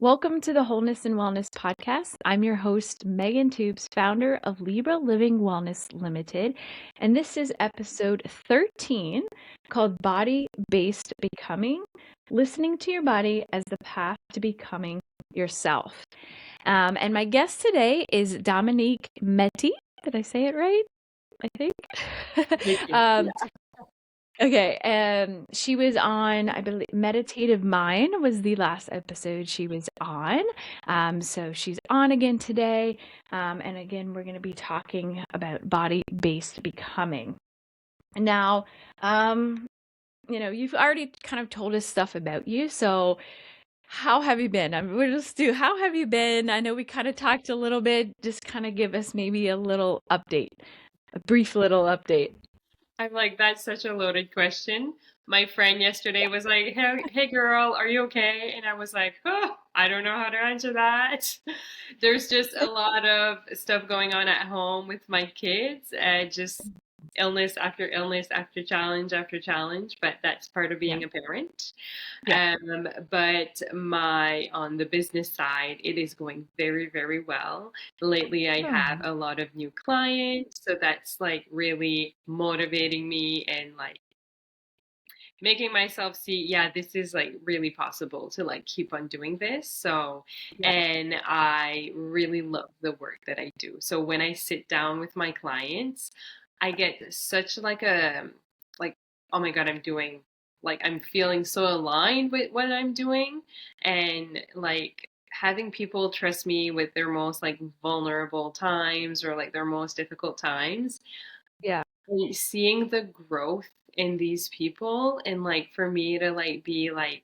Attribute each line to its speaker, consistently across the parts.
Speaker 1: Welcome to the Wholeness and Wellness podcast. I'm your host, Megan Tubes, founder of Libra Living Wellness Limited. And this is episode 13 called Body Based Becoming, Listening to Your Body as the Path to Becoming Yourself. And my guest today is Dominique Methe. Did I say it right? I think. Okay, she was on, I believe, Meditative Mind was the last episode she was on. So she's on again today. And again, we're going to be talking about body-based becoming. Now, you've already kind of told us stuff about you. So how have you been? We'll just do, how have you been? I know we kind of talked a little bit. Just kind of give us maybe a little update, a brief little update.
Speaker 2: I'm like, that's such a loaded question. My friend yesterday was like, hey girl, are you okay? And I was like, oh, I don't know how to answer that. There's just a lot of stuff going on at home with my kids, just illness after challenge after challenge, but that's part of being a parent.
Speaker 1: Yeah.
Speaker 2: But on the business side, it is going very, very well. Lately, I have a lot of new clients, so that's like really motivating me and like making myself see, yeah, this is like really possible to like keep on doing this. So, and I really love the work that I do. So when I sit down with my clients, I get such like oh my God, I'm feeling so aligned with what I'm doing. And like having people trust me with their most like vulnerable times or like their most difficult times,
Speaker 1: Yeah.
Speaker 2: seeing the growth in these people and like for me to like be like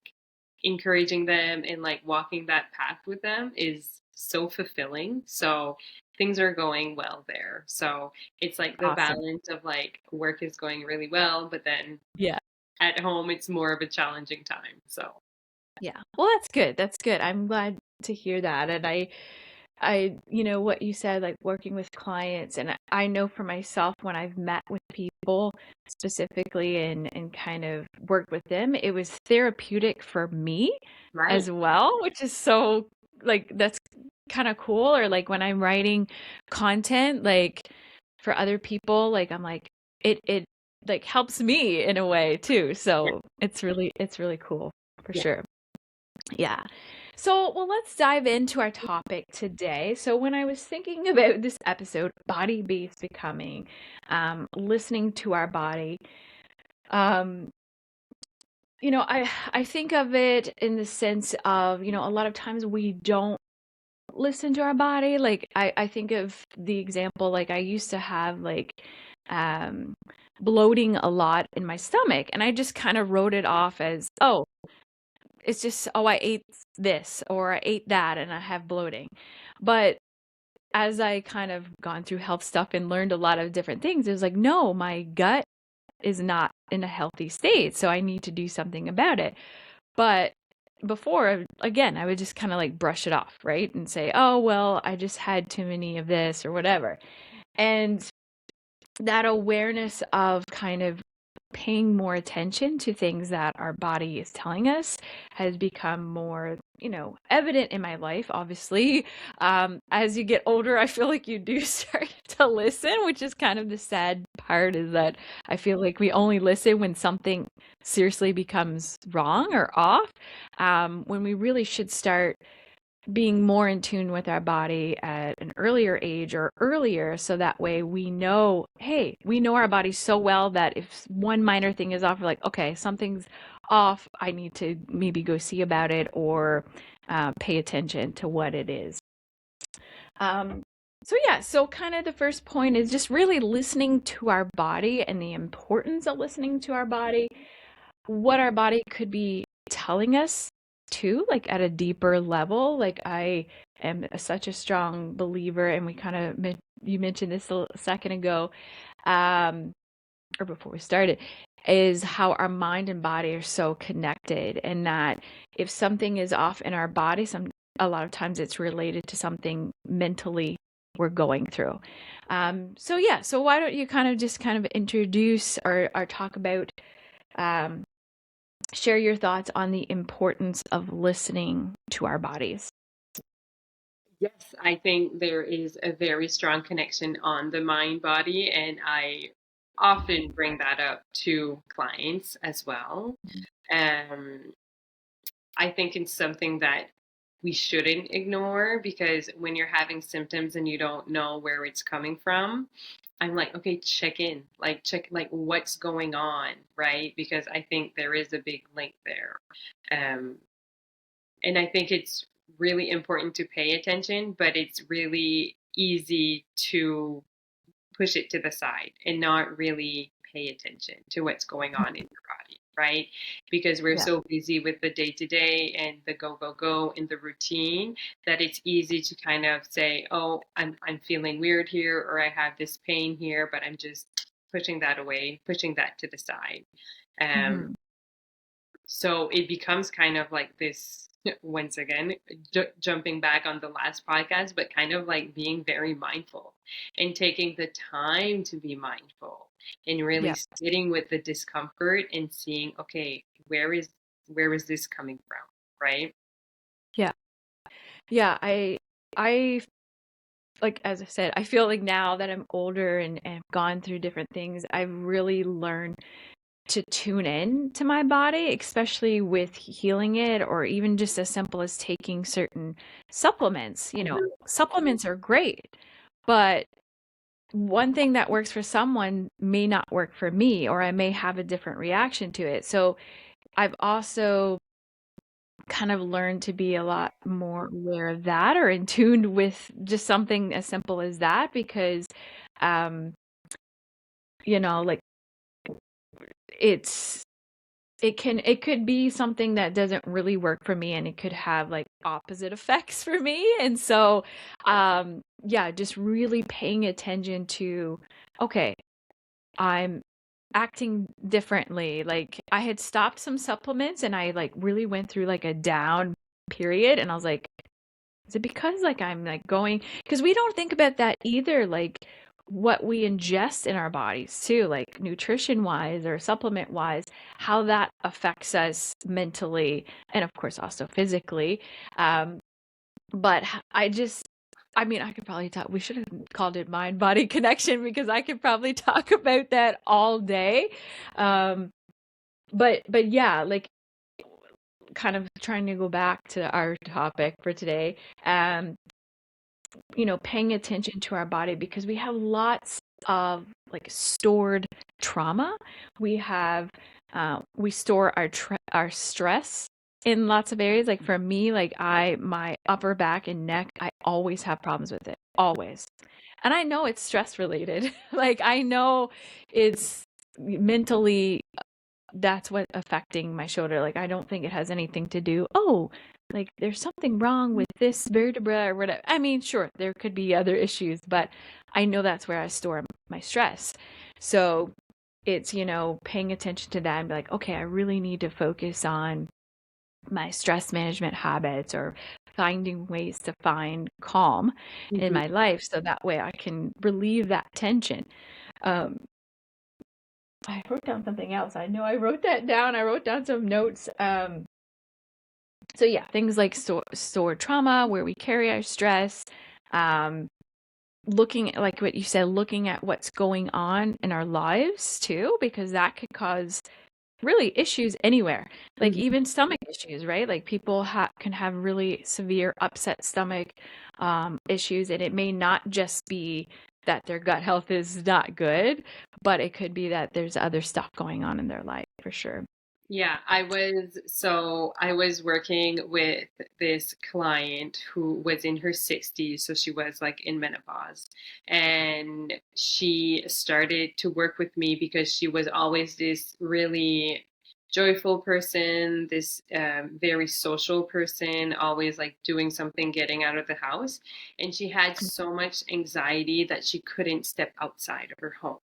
Speaker 2: encouraging them and like walking that path with them is so fulfilling. So things are going well there. So it's like the
Speaker 1: Awesome.
Speaker 2: balance of like work is going really well, but then
Speaker 1: Yeah.
Speaker 2: at home it's more of a challenging time. So
Speaker 1: Yeah. Well, that's good. That's good. I'm glad to hear that. And what you said, like working with clients, and I know for myself when I've met with people specifically and kind of worked with them, it was therapeutic for me
Speaker 2: right.
Speaker 1: as well, which is so like that's kind of cool. Or like when I'm writing content, like for other people, like I'm like it like helps me in a way too.
Speaker 2: Yeah.
Speaker 1: So it's really cool for
Speaker 2: Yeah.
Speaker 1: sure. Yeah. So, well, let's dive into our topic today. So, when I was thinking about this episode, body-based becoming, listening to our body, um, I think of it in the sense of, a lot of times we don't listen to our body. Like I think of the example, like I used to have like um bloating a lot in my stomach, and I just kind of wrote it off as, oh, it's just, oh, I ate this or I ate that and I have bloating. But as I kind of gone through health stuff and learned a lot of different things, it was like, no, my gut is not in a healthy state. So I need to do something about it. But before, again, I would just kind of like brush it off, right? And say, oh, well, I just had too many of this or whatever. And that awareness of kind of paying more attention to things that our body is telling us has become more, evident in my life, obviously. As you get older, I feel like you do start to listen, which is kind of the sad part, is that I feel like we only listen when something seriously becomes wrong or off, when we really should start being more in tune with our body at an earlier age or earlier, so that way we know, hey, we know our body so well that if one minor thing is off, we're like, okay, something's off, I need to maybe go see about it or pay attention to what it is. So kind of the first point is just really listening to our body and the importance of listening to our body, what our body could be telling us too, like at a deeper level. Like I am such a strong believer, and we kind of you mentioned this a second ago, or before we started, is how our mind and body are so connected, and that if something is off in our body, a lot of times it's related to something mentally we're going through. So why don't you kind of introduce or talk about share your thoughts on the importance of listening to our bodies.
Speaker 2: Yes, I think there is a very strong connection on the mind body, and I often bring that up to clients as well. Um, I think it's something that we shouldn't ignore, because when you're having symptoms and you don't know where it's coming from, I'm like, okay, check in, like check like what's going on, right? Because I think there is a big link there. Um, and I think it's really important to pay attention, but it's really easy to push it to the side and not really pay attention to what's going on in your body, right? Because we're
Speaker 1: Yeah.
Speaker 2: so busy with the day to day and the go, go, go in the routine, that it's easy to kind of say, oh, I'm feeling weird here, or I have this pain here, but I'm just pushing that away, pushing that to the side. Um,
Speaker 1: Mm-hmm.
Speaker 2: so it becomes kind of like this, once again, jumping back on the last podcast, but kind of like being very mindful and taking the time to be mindful and really
Speaker 1: Yeah.
Speaker 2: sitting with the discomfort and seeing, okay, where is this coming from, right?
Speaker 1: Yeah. Yeah. I like, as I said, I feel like now that I'm older and have gone through different things, I've really learned to tune in to my body, especially with healing it, or even just as simple as taking certain supplements. Supplements are great, but one thing that works for someone may not work for me, or I may have a different reaction to it. So I've also kind of learned to be a lot more aware of that, or in tune with just something as simple as that, because um like it's it could be something that doesn't really work for me, and it could have like opposite effects for me. And so yeah, just really paying attention to, okay, I'm acting differently. Like, I had stopped some supplements and I like really went through like a down period, and I was like, is it because like I'm like going, because we don't think about that either, like what we ingest in our bodies too, like nutrition wise or supplement wise, how that affects us mentally and of course also physically. Um, but I mean, I could probably talk, we should have called it mind body connection, because I could probably talk about that all day. Um, but yeah, like, kind of trying to go back to our topic for today. Paying attention to our body, because we have lots of like stored trauma. We store our stress in lots of areas. Like for me, like my upper back and neck, I always have problems with it, always. And I know it's stress related. Like I know it's mentally, that's what affecting my shoulder. Like I don't think it has anything to do, oh, like there's something wrong with this vertebra or whatever. I mean, sure, there could be other issues, but I know that's where I store my stress. So it's, paying attention to that and be like, okay, I really need to focus on my stress management habits, or finding ways to find calm in
Speaker 2: Mhm.
Speaker 1: my life, so that way I can relieve that tension. um, I wrote down something else. I know I wrote that down. I wrote down some notes. So yeah, things like stored trauma, where we carry our stress, um, looking at, like what you said, looking at what's going on in our lives too, because that could cause really issues anywhere, like
Speaker 2: Mhm.
Speaker 1: even stomach issues, right? Like people can have really severe upset stomach issues, and it may not just be that their gut health is not good, but it could be that there's other stuff going on in their life for sure.
Speaker 2: Yeah, I was working with this client who was in her 60s, so she was like in menopause. And she started to work with me because she was always this really joyful person, this very social person, always like doing something, getting out of the house. And she had so much anxiety that she couldn't step outside of her home.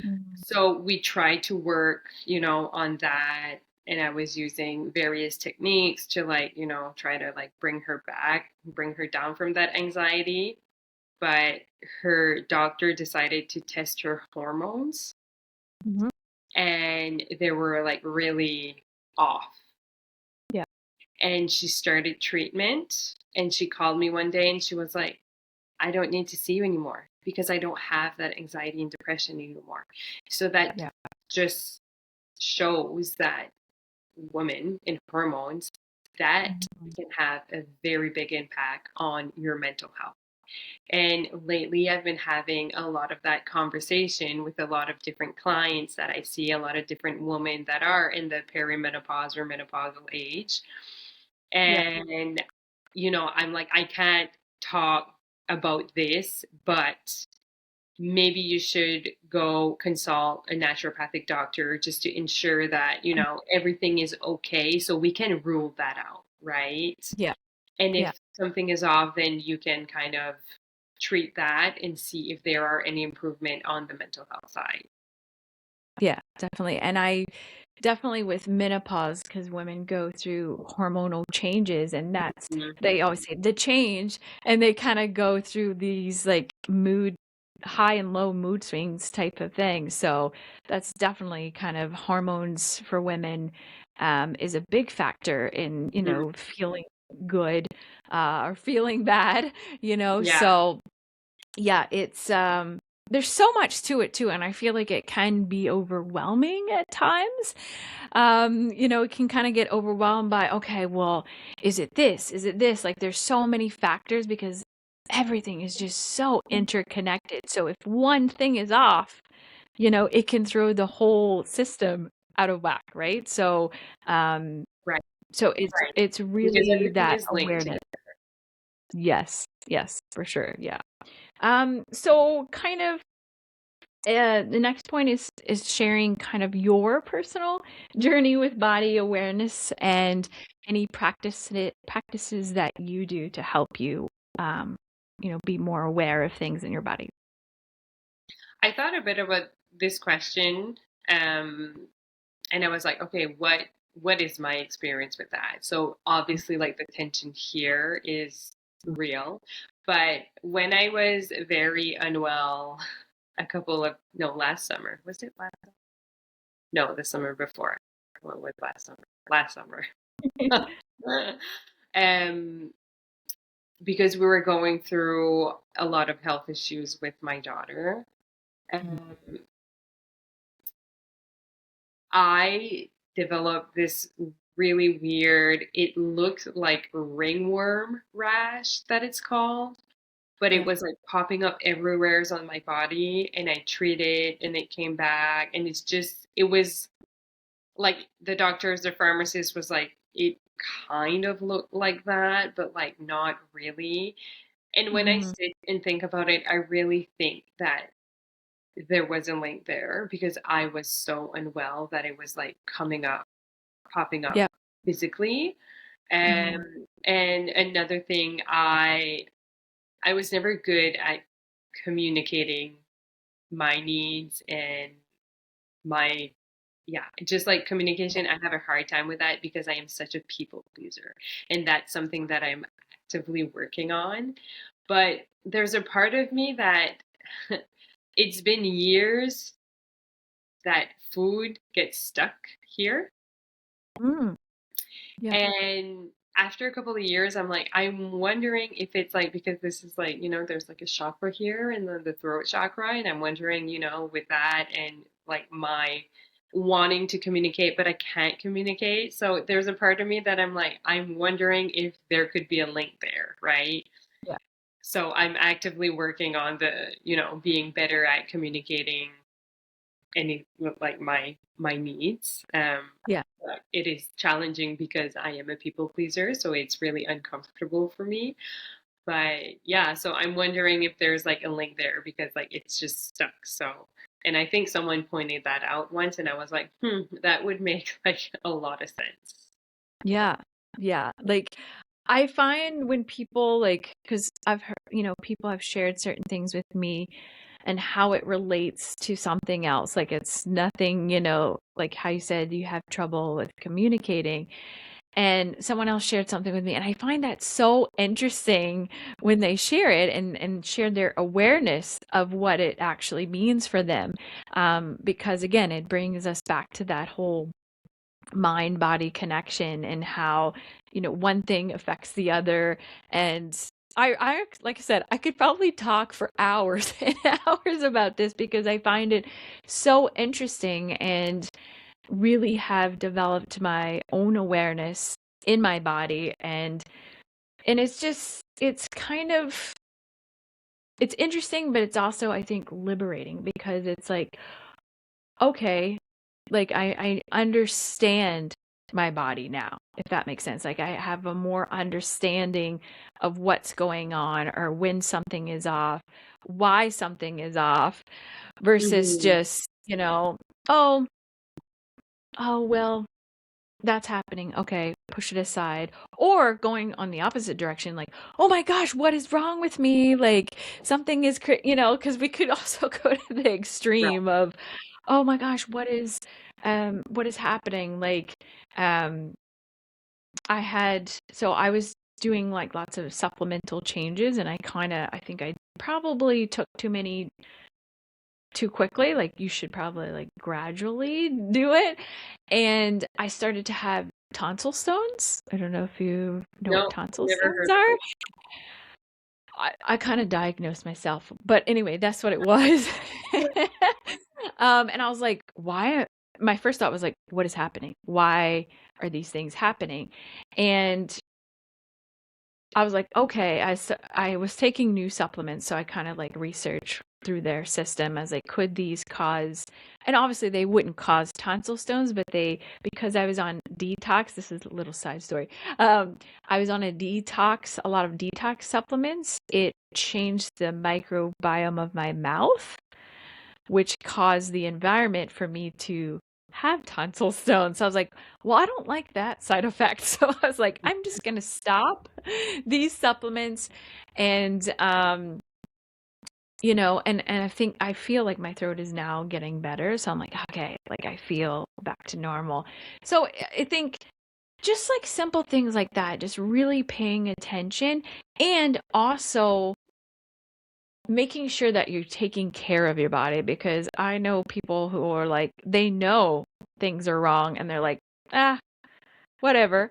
Speaker 1: Mm.
Speaker 2: So we tried to work, on that. And I was using various techniques to like, try to like bring her back, bring her down from that anxiety. But her doctor decided to test her hormones,
Speaker 1: Mhm.
Speaker 2: and they were like really off.
Speaker 1: Yeah.
Speaker 2: And she started treatment, and she called me one day and she was like, I don't need to see you anymore because I don't have that anxiety and depression anymore. So that
Speaker 1: Yeah.
Speaker 2: just shows that women in hormones, that
Speaker 1: Mhm.
Speaker 2: can have a very big impact on your mental health. And lately, I've been having a lot of that conversation with a lot of different clients that I see, a lot of different women that are in the perimenopause or menopausal age.
Speaker 1: Yeah.
Speaker 2: And, I'm like, I can't talk about this, but maybe you should go consult a naturopathic doctor just to ensure that, everything is okay so we can rule that out, right?
Speaker 1: Yeah.
Speaker 2: And
Speaker 1: Yeah.
Speaker 2: if something is off, then you can kind of treat that and see if there are any improvement on the mental health side.
Speaker 1: Yeah, definitely. And I definitely with menopause, because women go through hormonal changes, and that's,
Speaker 2: Mhm.
Speaker 1: they always say the change, and they kind of go through these like mood, high and low mood swings type of thing. So that's definitely kind of hormones for women is a big factor in,
Speaker 2: Mhm.
Speaker 1: feeling good or feeling bad,
Speaker 2: Yeah.
Speaker 1: So yeah, it's there's so much to it too, and I feel like it can be overwhelming at times. It can kind of get overwhelmed by, okay, well, is it this? Is it this? Like there's so many factors because everything is just so interconnected. So if one thing is off, it can throw the whole system out of whack, right? So um
Speaker 2: Right.
Speaker 1: so it's
Speaker 2: Because
Speaker 1: really
Speaker 2: everything
Speaker 1: that
Speaker 2: is linked
Speaker 1: awareness.
Speaker 2: together.
Speaker 1: Yes, yes, for sure. Yeah. So kind of the next point is sharing kind of your personal journey with body awareness and any practices that you do to help you, um, be more aware of things in your body.
Speaker 2: I thought a bit about this question, um, and I was like, okay, what is my experience with that? So obviously, like the tension here is real, but when I was very unwell, last summer, was it last? No, the summer before. What was last summer? Last summer. um, because we were going through a lot of health issues with my daughter. Um, I developed this really weird, it looked like ringworm rash that it's called, but it
Speaker 1: Yeah.
Speaker 2: was like popping up everywhere on my body, and I treated and it came back, and it was like the doctors, the pharmacist was like, it kind of looked like that, but like not really. And when I
Speaker 1: Hmm.
Speaker 2: sit and think about it, I really think that there was a link there because I was so unwell that it was like popping up
Speaker 1: Yeah.
Speaker 2: physically.
Speaker 1: Hmm.
Speaker 2: And another thing, I was never good at communicating my needs and my yeah, just like communication. I have a hard time with that because I am such a people pleaser, and that's something that I'm actively working on. But there's a part of me that it's been years that food gets stuck here.
Speaker 1: Mm. Yeah.
Speaker 2: And after a couple of years, I'm wondering if it's like, because this is like, there's like a chakra here and the throat chakra. And I'm wondering, with that and like my wanting to communicate, but I can't communicate. So there's a part of me that I'm like, I'm wondering if there could be a link there, right?
Speaker 1: Yeah.
Speaker 2: So I'm actively working on being better at communicating any like my needs.
Speaker 1: Yeah.
Speaker 2: But it is challenging because I am a people pleaser, so it's really uncomfortable for me. But yeah, so I'm wondering if there's like a link there because like it's just stuck. So, and I think someone pointed that out once, and I was like, that would make like a lot of sense.
Speaker 1: Yeah. Yeah. Like I find when people like, because I've heard, people have shared certain things with me and how it relates to something else. Like it's nothing, like how you said you have trouble with communicating. And someone else shared something with me. And I find that so interesting when they share it and share their awareness of what it actually means for them. Because again, it brings us back to that whole mind body connection and how, one thing affects the other. And I, like I said, I could probably talk for hours and hours about this because I find it so interesting and really have developed my own awareness in my body. And it's just, it's interesting, but it's also, I think, liberating because it's like, okay, like I understand my body now, if that makes sense. Like I have a more understanding of what's going on or when something is off, why something is off, versus
Speaker 2: Mhm.
Speaker 1: just, oh, well, that's happening. Okay, push it aside. Or going on the opposite direction, like, oh my gosh, what is wrong with me? Like something is, because we could also go to the
Speaker 2: Right.
Speaker 1: extreme of, oh my gosh, what is happening? Like, um, I was doing like lots of supplemental changes, and I think I probably took too many too quickly. Like you should probably like gradually do it. And I started to have tonsil stones. I don't know if you know what
Speaker 2: No,
Speaker 1: tonsil
Speaker 2: never
Speaker 1: stones
Speaker 2: heard of
Speaker 1: are.
Speaker 2: it.
Speaker 1: I kind of diagnosed myself, but anyway, that's what it was. And I was like, why? My first thought was like, what is happening? Why are these things happening? And I was like, okay, I was taking new supplements, so I kind of like researched through their system as like, could these cause, and obviously they wouldn't cause tonsil stones, but because I was on detox, this is a little side story. I was on a lot of detox supplements. It changed the microbiome of my mouth, which caused the environment for me to have tonsil stones. So I was like, well, I don't like that side effect. So I was like, I'm just going to stop these supplements. And, I feel like my throat is now getting better. So I'm like, okay, like I feel back to normal. So I think just like simple things like that, just really paying attention and also making sure that you're taking care of your body, because I know people who are like, they know things are wrong and they're like, ah, whatever.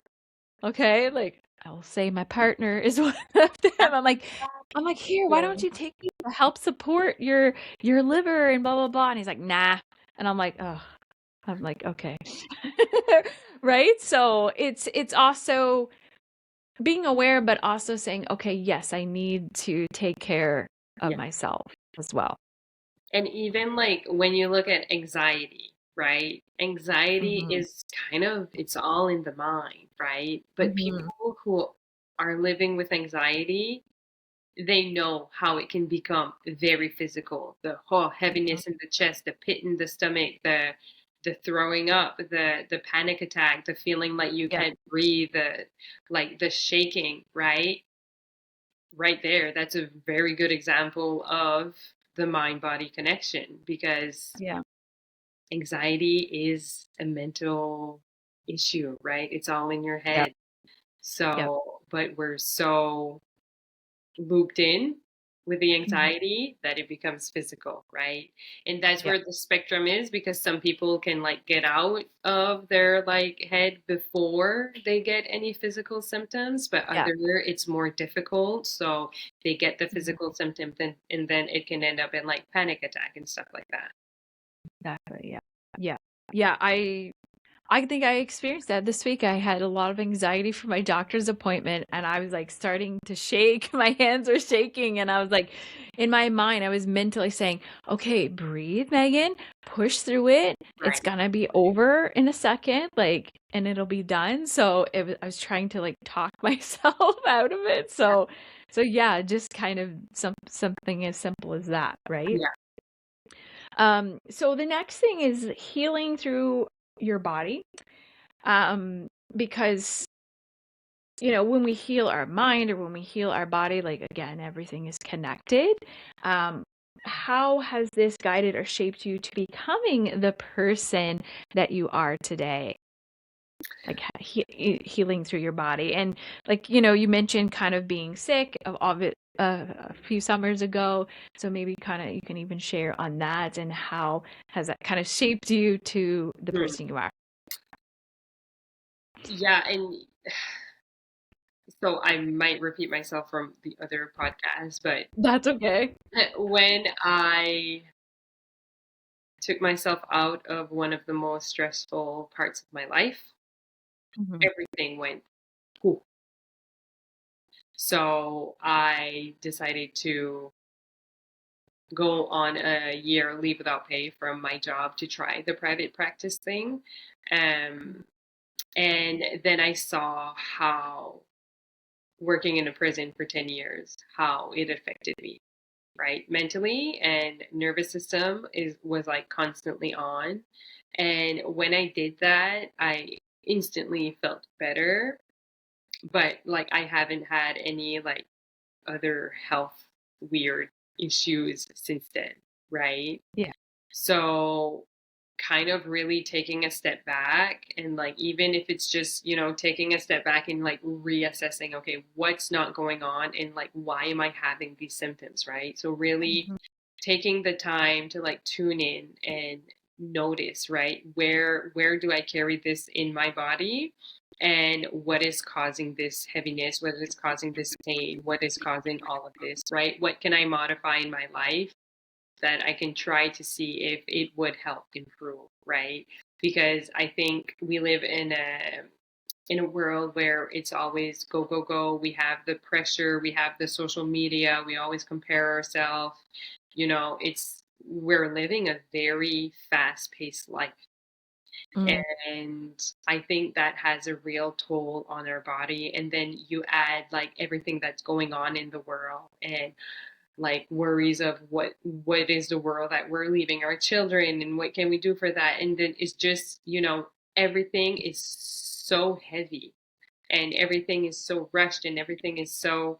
Speaker 1: Okay. Like I'll say my partner is one of them. I'm like, here, why
Speaker 2: Yeah.
Speaker 1: don't you take me to help support your liver and blah, blah, blah. And he's like, nah. And I'm like, oh, I'm like, okay. Right. So it's also being aware, but also saying, okay, yes, I need to take care of
Speaker 2: Yeah.
Speaker 1: myself as well.
Speaker 2: And even like when you look at anxiety, right? Anxiety
Speaker 1: Mhm.
Speaker 2: is kind of, it's all in the mind, right? But
Speaker 1: Mhm.
Speaker 2: people who are living with anxiety, they know how it can become very physical. The whole
Speaker 1: Mhm.
Speaker 2: heaviness in the chest, the pit in the stomach, the throwing up, the panic attack, the feeling like you
Speaker 1: Yeah.
Speaker 2: can't breathe, the like the shaking, right? Right there, that's a very good example of the mind body connection because
Speaker 1: Yeah.
Speaker 2: anxiety is a mental issue, right? It's all in your
Speaker 1: Yep.
Speaker 2: head.
Speaker 1: Yep.
Speaker 2: So, but we're so looped in with the
Speaker 1: Mhm.
Speaker 2: anxiety that it becomes physical, right? And that's
Speaker 1: Yep.
Speaker 2: where the spectrum is because some people can like get out of their like head before they get any physical symptoms, but
Speaker 1: Yeah.
Speaker 2: other it's more difficult. So they get the
Speaker 1: Mhm.
Speaker 2: physical symptoms and then it can end up in like panic attack and stuff like that.
Speaker 1: Exactly. Yeah. Yeah. Yeah. I think I experienced that this week. I had a lot of anxiety for my doctor's appointment and I was like starting to shake. My hands were shaking and I was like, in my mind, I was mentally saying, okay, breathe, Megan, push through it. It's
Speaker 2: Right.
Speaker 1: gonna be over in a second, like, and it'll be done. So I was trying to like talk myself out of it. So yeah, just kind of something as simple as that, right?
Speaker 2: Yeah.
Speaker 1: So the next thing is healing through your body. Um, because, when we heal our mind or when we heal our body, like again, everything is connected. Um, how has this guided or shaped you to becoming the person that you are today? Like healing through your body. And like, you mentioned kind of being sick of it a few summers ago. So maybe kind of you can even share on that and how has that kind of shaped you to the
Speaker 2: Hmm.
Speaker 1: person you are.
Speaker 2: Yeah, and so I might repeat myself from the other podcast, but
Speaker 1: That's okay.
Speaker 2: when I took myself out of one of the most stressful parts of my life,
Speaker 1: Hmm.
Speaker 2: everything went poof. So I decided to go on a year leave without pay from my job to try the private practice thing. Um, and then I saw how working in a prison for 10 years, how it affected me, right? Mentally and nervous system was like constantly on. And when I did that, I instantly felt better. But like I haven't had any like other health weird issues since then, right?
Speaker 1: Yeah.
Speaker 2: So kind of really taking a step back and like even if it's just, taking a step back and like reassessing, okay, what's not going on and like why am I having these symptoms, right? So really
Speaker 1: Hmm.
Speaker 2: taking the time to like tune in and notice, right? Where do I carry this in my body? And what is causing this heaviness? What is causing this pain? What is causing all of this, right? What can I modify in my life that I can try to see if it would help improve, right? Because I think we live in a world where it's always go go go. We have the pressure, we have the social media, we always compare ourselves. It's we're living a very fast-paced life.
Speaker 1: Mm.
Speaker 2: And I think that has a real toll on our body. And then you add like everything that's going on in the world and like worries of what is the world that we're leaving our children and what can we do for that, and then it's just everything is so heavy and everything is so rushed and everything is so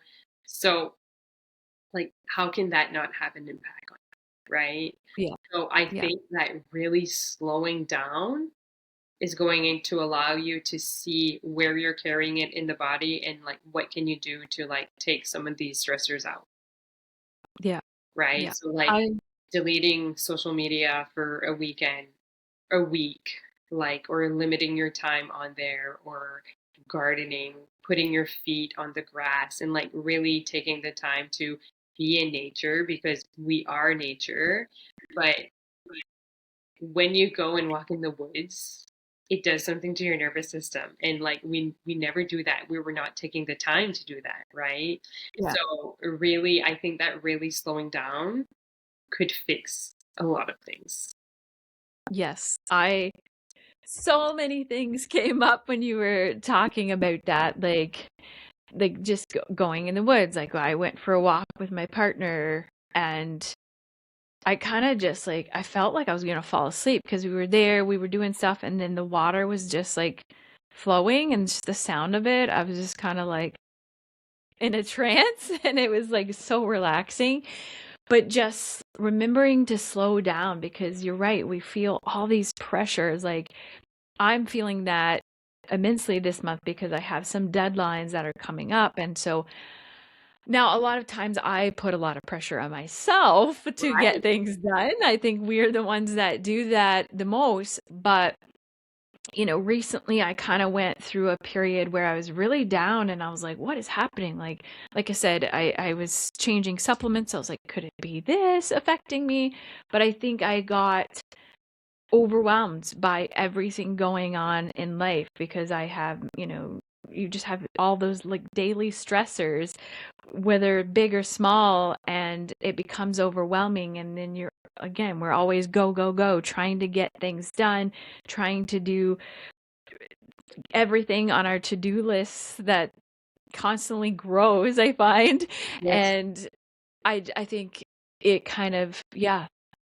Speaker 2: like how can that not have an impact on you, right?
Speaker 1: Yeah.
Speaker 2: So I
Speaker 1: Yeah.
Speaker 2: think that really slowing down is going to allow you to see where you're carrying it in the body and like what can you do to like take some of these stressors out,
Speaker 1: Yeah.
Speaker 2: right?
Speaker 1: Yeah.
Speaker 2: So like
Speaker 1: I
Speaker 2: deleting social media for a weekend, a week, like, or limiting your time on there, or gardening, putting your feet on the grass, and like really taking the time to be in nature because we are nature. But when you go and walk in the woods, it does something to your nervous system. And like we never do that. We were not taking the time to do that, right?
Speaker 1: yeah.
Speaker 2: So really, I think that really slowing down could fix a lot of things.
Speaker 1: Yes. I so many things came up when you were talking about that, like just going in the woods. Like I went for a walk with my partner, and I kind of just like I felt like I was gonna fall asleep because we were there, we were doing stuff, and then the water was just like flowing, and just the sound of it, I was just kind of like in a trance, and it was like so relaxing. But just remembering to slow down, because you're right, we feel all these pressures. Like I'm feeling that immensely this month because I have some deadlines that are coming up. And so now a lot of times I put a lot of pressure on myself to get
Speaker 2: Right.
Speaker 1: things done. I think we're the ones that do that the most. But, recently I kind of went through a period where I was really down, and I was like, what is happening? Like I said, I was changing supplements. I was like, could it be this affecting me? But I think I got overwhelmed by everything going on in life because I have, you just have all those like daily stressors, whether big or small, and it becomes overwhelming. And then we're always go, go, go, trying to get things done, trying to do everything on our to-do lists that constantly grows, I find.
Speaker 2: Yes.
Speaker 1: And I think it kind of, yeah,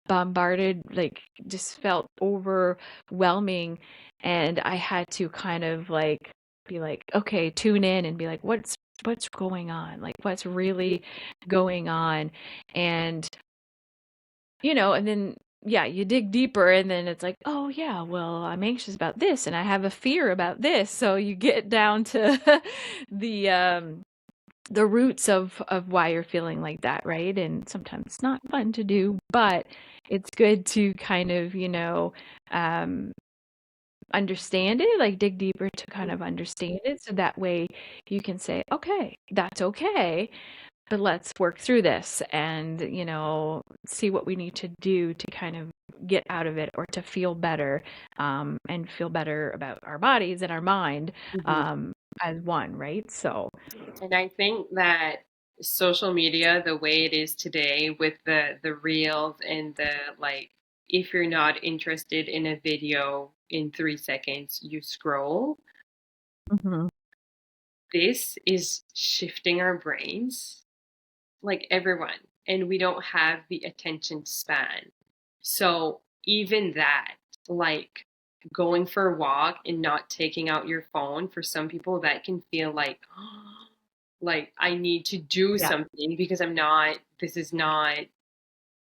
Speaker 1: bombarded, like just felt overwhelming. And I had to kind of like be like, okay, tune in and be like, what's going on? Like what's really going on? And and then yeah, you dig deeper, and then it's like, oh yeah, well, I'm anxious about this and I have a fear about this. So you get down to the roots of why you're feeling like that, right? And sometimes it's not fun to do, but it's good to kind of, um, understand it, like dig deeper to kind of understand it. So that way you can say, okay, that's okay, but let's work through this and, see what we need to do to kind of get out of it or to feel better, and feel better about our bodies and our mind,
Speaker 2: Mhm.
Speaker 1: as one, right? So,
Speaker 2: And I think that social media, the way it is today, with the reels and the like, if you're not interested in a video in 3 seconds, you scroll.
Speaker 1: mhm.
Speaker 2: This is shifting our brains, like everyone, and we don't have the attention span. So even that, like going for a walk and not taking out your phone, for some people that can feel like I need to do
Speaker 1: Yeah,
Speaker 2: something because I'm not, this is not,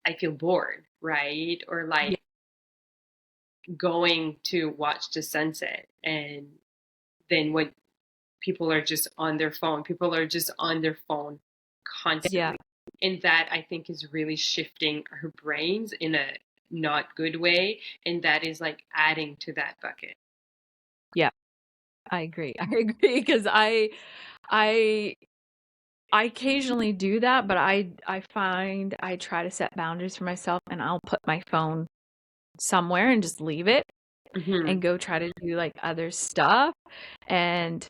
Speaker 2: I feel bored, right? Or
Speaker 1: yeah,
Speaker 2: like going to watch the sunset, and then what, people are just on their phone. People are just on their phone
Speaker 1: yeah,
Speaker 2: constantly. And that I think is really shifting our brains in a not good way. And that is like adding to that bucket.
Speaker 1: yeah. I agree. I agree because I I occasionally do that, but I find I try to set boundaries for myself and I'll put my phone somewhere and just leave it
Speaker 2: Hmm.
Speaker 1: and go try to do like other stuff. And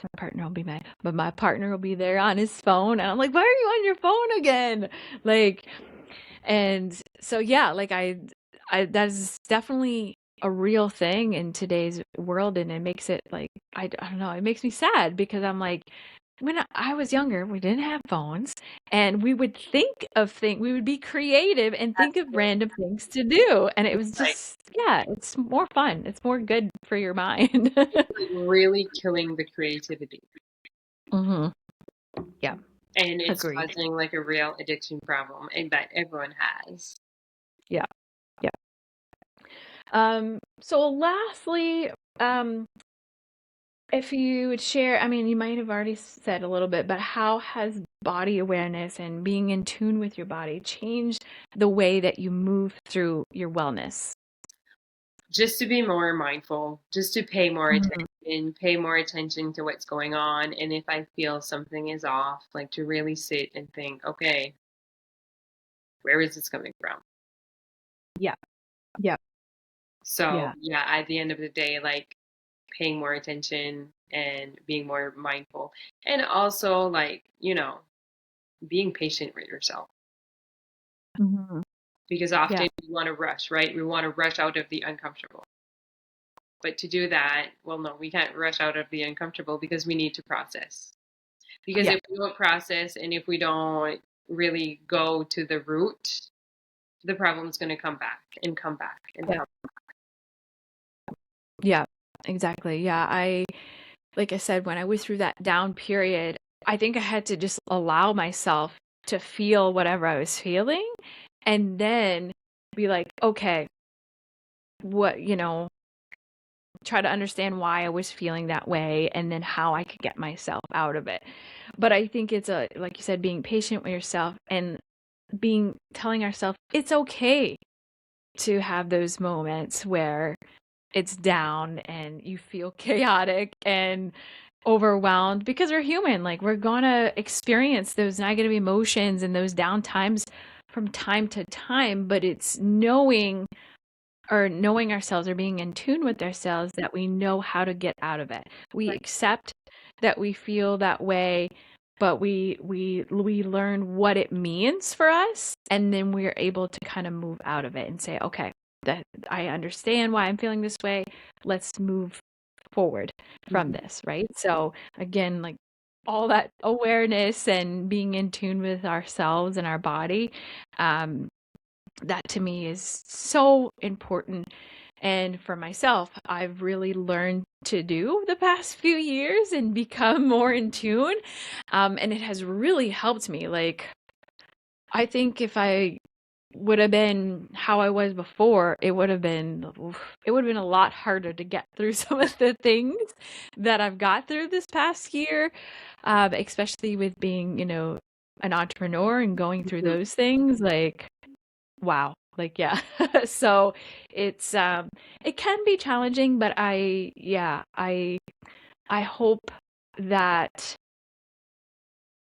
Speaker 1: my partner will be mad, but my partner will be there on his phone and I'm like, "Why are you on your phone again?" Like, and so yeah, like I that is definitely a real thing in today's world, and it makes it like I don't know, it makes me sad because I'm like, when I was younger, we didn't have phones, and we would think of things, we would be creative and think of
Speaker 2: Absolutely.
Speaker 1: random things to do, and it was
Speaker 2: Like,
Speaker 1: just yeah, it's more fun, it's more good for your mind.
Speaker 2: it's like really killing the creativity.
Speaker 1: Mhm. Yeah,
Speaker 2: And it's
Speaker 1: agreed.
Speaker 2: causing like a real addiction problem, and that everyone has.
Speaker 1: Yeah, yeah. So lastly, um, if you would share, I mean, you might have already said a little bit, but how has body awareness and being in tune with your body changed the way that you move through your wellness?
Speaker 2: Just to be more mindful, just to
Speaker 1: Mhm.
Speaker 2: pay more attention to what's going on. And if I feel something is off, like to really sit and think, okay, where is this coming from?
Speaker 1: Yeah, yeah,
Speaker 2: So,
Speaker 1: yeah.
Speaker 2: yeah, at the end of the day, like paying more attention and being more mindful. And also, like, being patient with yourself.
Speaker 1: Mhm.
Speaker 2: Because
Speaker 1: Yeah,
Speaker 2: often we want to rush, right? We want to rush out of the uncomfortable. But to do that, well, no, we can't rush out of the uncomfortable because we need to process. Because
Speaker 1: yeah,
Speaker 2: if we don't process and if we don't really go to the root, the problem's going to come back and come back and
Speaker 1: yeah,
Speaker 2: come.
Speaker 1: yeah, exactly. Yeah, like I said, when I was through that down period, I think I had to just allow myself to feel whatever I was feeling and then be like, okay, what, try to understand why I was feeling that way and then how I could get myself out of it. But I think it's like you said, being patient with yourself and telling ourselves it's okay to have those moments where it's down and you feel chaotic and overwhelmed because we're human. Like we're gonna experience those negative emotions and those down times from time to time, but it's knowing ourselves or being in tune with ourselves that we know how to get out of it. We
Speaker 2: Right.
Speaker 1: accept that we feel that way, but we learn what it means for us, and then we're able to kind of move out of it and say, okay, that I understand why I'm feeling this way. Let's move forward from
Speaker 2: Mhm.
Speaker 1: this, right? So again, like all that awareness and being in tune with ourselves and our body, um, that to me is so important. And for myself, I've really learned to do the past few years and become more in tune. And it has really helped me. Like, I think if I would have been how I was before, it would have been a lot harder to get through some of the things that I've got through this past year, especially with being, an entrepreneur and going through
Speaker 2: Mhm.
Speaker 1: those things. Like, wow. Like, yeah. So it's it can be challenging, but I hope that,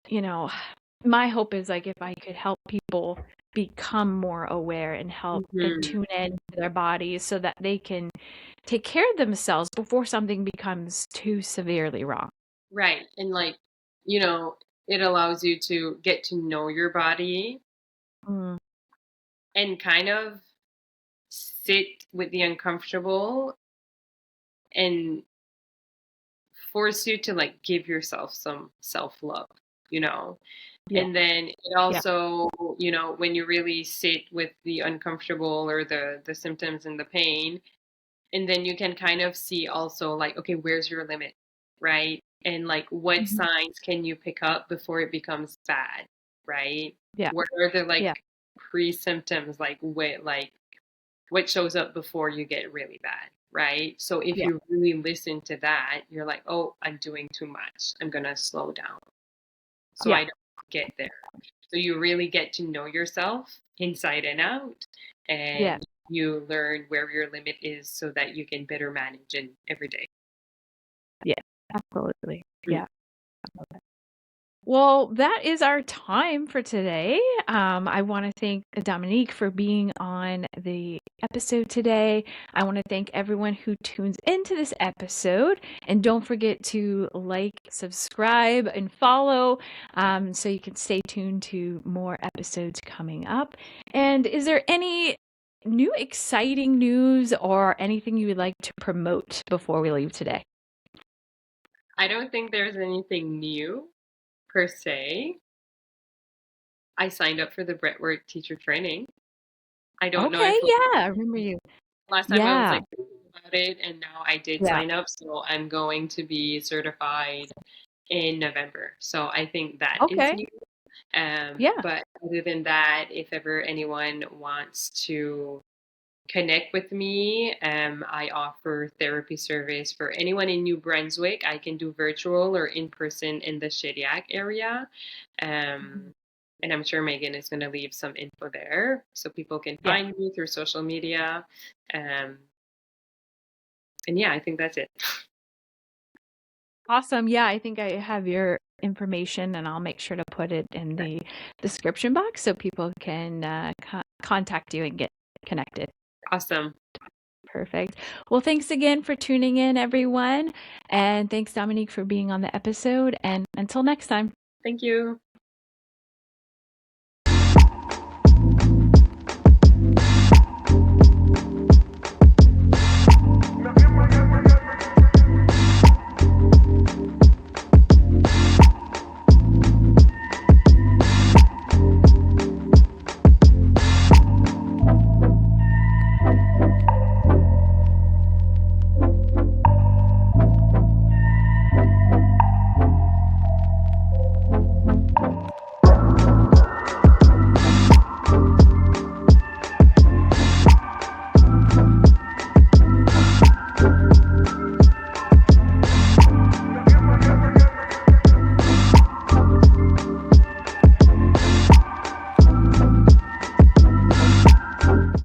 Speaker 1: you know, my hope is like if I could help people become more aware and help and
Speaker 2: Hmm.
Speaker 1: tune in to their bodies so that they can take care of themselves before something becomes too severely wrong.
Speaker 2: Right. And like, you know, it allows you to get to know your body
Speaker 1: Mm,
Speaker 2: and kind of sit with the uncomfortable and force you to like give yourself some self-love, you know.
Speaker 1: yeah,
Speaker 2: And then it
Speaker 1: yeah,
Speaker 2: also, you know, when you really sit with the uncomfortable or the symptoms and the pain, and then you can kind of see also like, okay, where's your limit, right? And like what
Speaker 1: mhm,
Speaker 2: signs can you pick up before it becomes bad, right?
Speaker 1: yeah,
Speaker 2: What are the
Speaker 1: yeah,
Speaker 2: like pre-symptoms, like what shows up before you get really bad, right? So if
Speaker 1: yeah,
Speaker 2: you really listen to that, you're like, oh, I'm doing too much. I'm gonna slow down so
Speaker 1: yeah,
Speaker 2: I don't get there. So you really get to know yourself inside and out,
Speaker 1: yeah,
Speaker 2: and you learn where your limit is so that you can better manage in every day.
Speaker 1: yeah, absolutely.
Speaker 2: Mm.
Speaker 1: Yeah. Well, that is our time for today. I want to thank Dominique for being on the episode today. I want to thank everyone who tunes into this episode. And don't forget to like, subscribe, and follow so you can stay tuned to more episodes coming up. And is there any new exciting news or anything you would like to promote before we leave today?
Speaker 2: I don't think there's anything new per se. I signed up for the Breathwork teacher training. I don't know if
Speaker 1: Okay, yeah, I remember you.
Speaker 2: last time I was
Speaker 1: Yeah.
Speaker 2: like thinking about it, and now I did
Speaker 1: Yeah.
Speaker 2: sign up, so I'm going to be certified in November. So I think that is
Speaker 1: Okay.
Speaker 2: new.
Speaker 1: Yeah.
Speaker 2: But other than that, if ever anyone wants to connect with me, I offer therapy service for anyone in New Brunswick. I can do virtual or in person in the Shediac area.
Speaker 1: Mhm.
Speaker 2: Um, and I'm sure Megan is going to leave some info there so people can
Speaker 1: Yeah.
Speaker 2: find me through social media. Um, and yeah, I think that's it.
Speaker 1: Awesome. Yeah, I think I have your information and I'll make sure to put it in the description box so people can contact you and get connected.
Speaker 2: Awesome.
Speaker 1: Perfect. Well, thanks again for tuning in, everyone. And thanks, Dominique, for being on the episode. And until next time.
Speaker 2: Thank you.